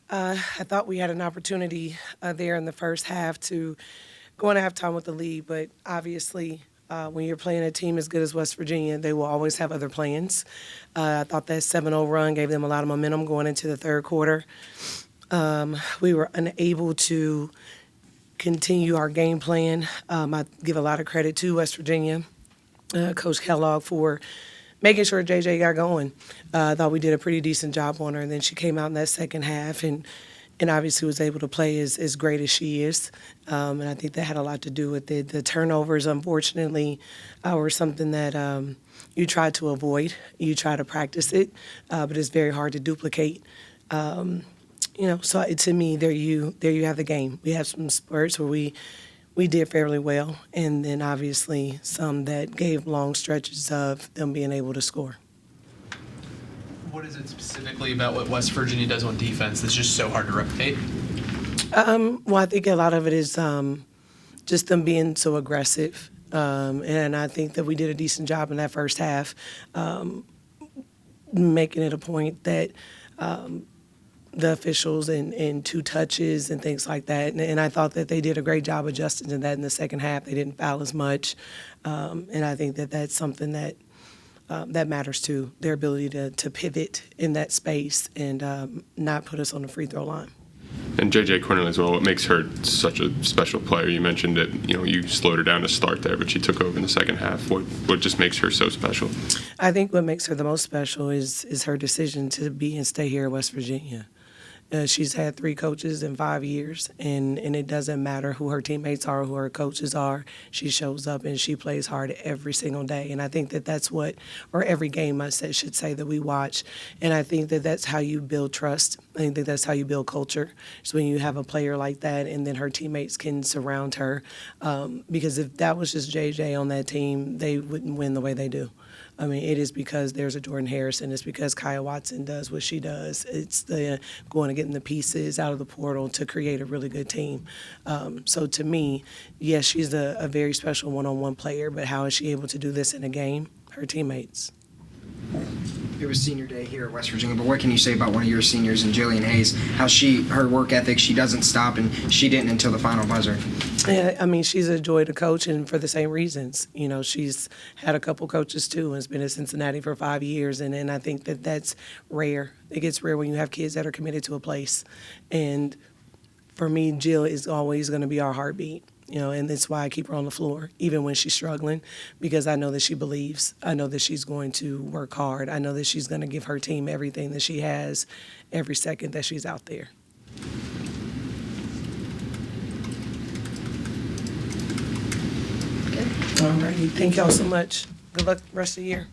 I thought we had an opportunity there in the first half to go into halftime with the lead, but obviously when you're playing a team as good as West Virginia, they will always have other plans. I thought that 7-0 run gave them a lot of momentum going into the third quarter. We were unable to continue our game plan. I give a lot of credit to West Virginia, Coach Kellogg, for making sure JJ got going. I thought we did a pretty decent job on her, and then she came out in that second half and obviously was able to play as great as she is. And I think that had a lot to do with it. The turnovers, unfortunately, were something that you try to avoid. You try to practice it, but it's very hard to duplicate. So to me, there you have the game. We have some spurts where we did fairly well, and then obviously some that gave long stretches of them being able to score. What is it specifically about what West Virginia does on defense that's just so hard to replicate? Well, I think a lot of it is just them being so aggressive, and I think that we did a decent job in that first half, making it a point that the officials and two touches and things like that. And I thought that they did a great job adjusting to that in the second half. They didn't foul as much. And I think that that's something that matters too, their ability to pivot in that space and not put us on the free throw line. And JJ Quinerly as well, what makes her such a special player? You mentioned that, you slowed her down to start there, but she took over in the second half. What just makes her so special? I think what makes her the most special is her decision to be and stay here at West Virginia. She's had 3 coaches in 5 years, and it doesn't matter who her teammates are, who her coaches are. She shows up and she plays hard every single day. And I think that that's what, or every game I should say that we watch. And I think that that's how you build trust. I think that that's how you build culture. So when you have a player like that and then her teammates can surround her, because if that was just JJ on that team, they wouldn't win the way they do. I mean, it is because there's a Jordan Harrison. It's because Kaya Watson does what she does. It's the going and getting the pieces out of the portal to create a really good team. So to me, yes, she's a very special one-on-one player, but how is she able to do this in a game? Her teammates. It was senior day here at West Virginia, but what can you say about one of your seniors, and Jillian Hayes, how her work ethic, she doesn't stop, and she didn't until the final buzzer? Yeah, I mean, she's a joy to coach, and for the same reasons. She's had a couple coaches, too, and has been at Cincinnati for 5 years, and I think that that's rare. It gets rare when you have kids that are committed to a place. And for me, Jill is always going to be our heartbeat. And that's why I keep her on the floor, even when she's struggling, because I know that she believes. I know that she's going to work hard. I know that she's going to give her team everything that she has every second that she's out there. All righty. Thank y'all so much. Good luck the rest of the year.